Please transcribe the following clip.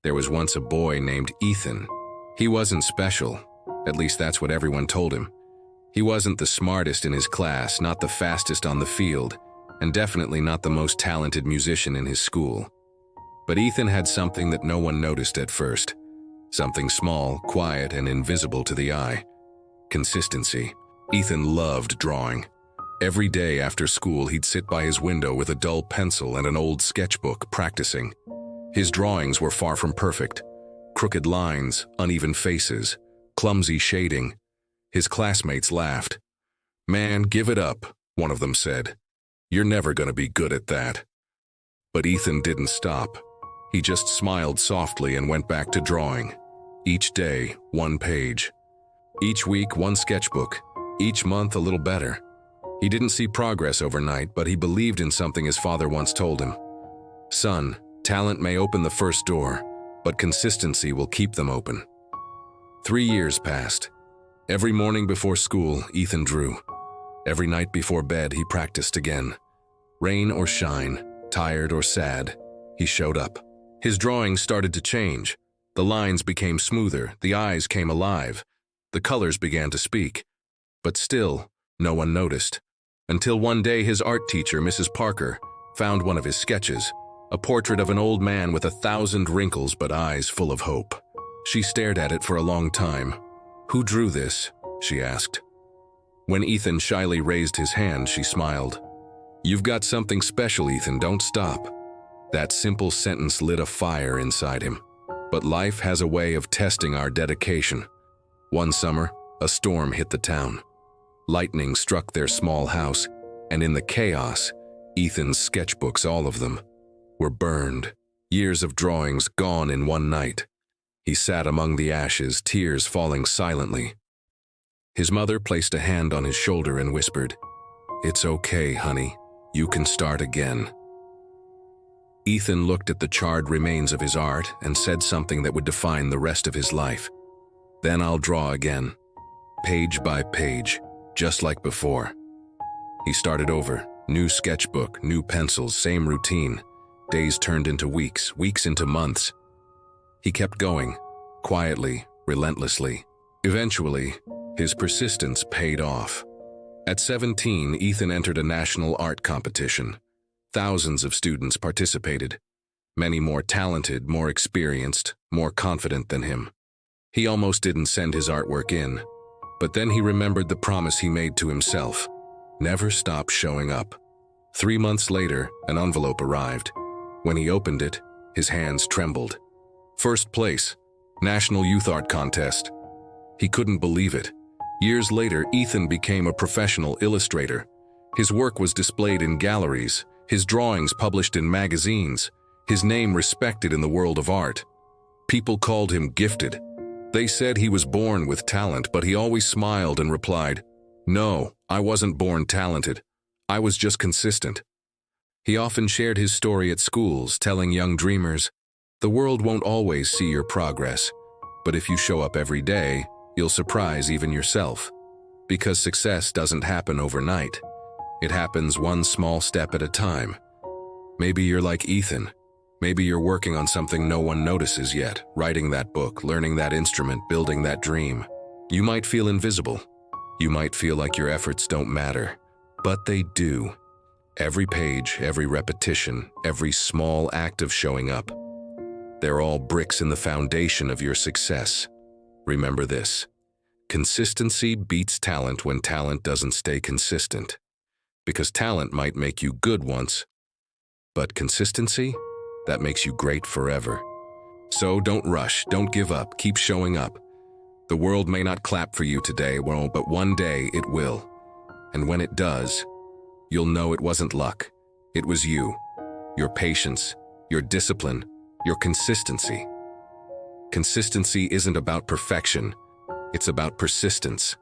There was once a boy named Ethan. He wasn't special, at least that's what everyone told him. He wasn't the smartest in his class, not the fastest on the field, and definitely not the most talented musician in his school. But Ethan had something that no one noticed at first. Something small, quiet, and invisible to the eye. Consistency. Ethan loved drawing. Every day after school, he'd sit by his window with a dull pencil and an old sketchbook, practicing. His drawings were far from perfect. Crooked lines, uneven faces, clumsy shading. His classmates laughed. "Man, give it up," one of them said. "You're never going to be good at that." But Ethan didn't stop. He just smiled softly and went back to drawing. Each day, one page. Each week, one sketchbook. Each month, a little better. He didn't see progress overnight, but he believed in something his father once told him. "Son, talent may open the first door, but consistency will keep them open." 3 years passed. Every morning before school, Ethan drew. Every night before bed, he practiced again. Rain or shine, tired or sad, he showed up. His drawings started to change. The lines became smoother, the eyes came alive, the colors began to speak. But still, no one noticed. Until one day his art teacher, Mrs. Parker, found one of his sketches, a portrait of an old man with 1,000 wrinkles but eyes full of hope. She stared at it for a long time. "Who drew this?" she asked. When Ethan shyly raised his hand, she smiled. "You've got something special, Ethan, don't stop." That simple sentence lit a fire inside him. But life has a way of testing our dedication. One summer, a storm hit the town. Lightning struck their small house, and in the chaos, Ethan's sketchbooks, all of them, were burned. Years of drawings gone in one night. He sat among the ashes, tears falling silently. His mother placed a hand on his shoulder and whispered, "It's okay, honey. You can start again." Ethan looked at the charred remains of his art and said something that would define the rest of his life. "Then I'll draw again, page by page, just like before." He started over, new sketchbook, new pencils, same routine. Days turned into weeks, weeks into months. He kept going, quietly, relentlessly. Eventually, his persistence paid off. At 17, Ethan entered a national art competition. Thousands of students participated, many more talented, more experienced, more confident than him. He almost didn't send his artwork in, but then he remembered the promise he made to himself: never stop showing up. 3 months later, an envelope arrived. When he opened it, his hands trembled. First place, National Youth Art Contest. He couldn't believe it. Years later, Ethan became a professional illustrator. His work was displayed in galleries, his drawings published in magazines, his name respected in the world of art. People called him gifted. They said he was born with talent, but he always smiled and replied, "No, I wasn't born talented. I was just consistent." He often shared his story at schools, telling young dreamers, "The world won't always see your progress, but if you show up every day, you'll surprise even yourself." Because success doesn't happen overnight. It happens one small step at a time. Maybe you're like Ethan. Maybe you're working on something no one notices yet, writing that book, learning that instrument, building that dream. You might feel invisible. You might feel like your efforts don't matter, but they do. Every page, every repetition, every small act of showing up. They're all bricks in the foundation of your success. Remember this: consistency beats talent when talent doesn't stay consistent. Because talent might make you good once, but consistency, that makes you great forever. So don't rush, don't give up, keep showing up. The world may not clap for you today, well, but one day it will. And when it does, you'll know it wasn't luck. It was you, your patience, your discipline, your consistency. Consistency isn't about perfection, it's about persistence.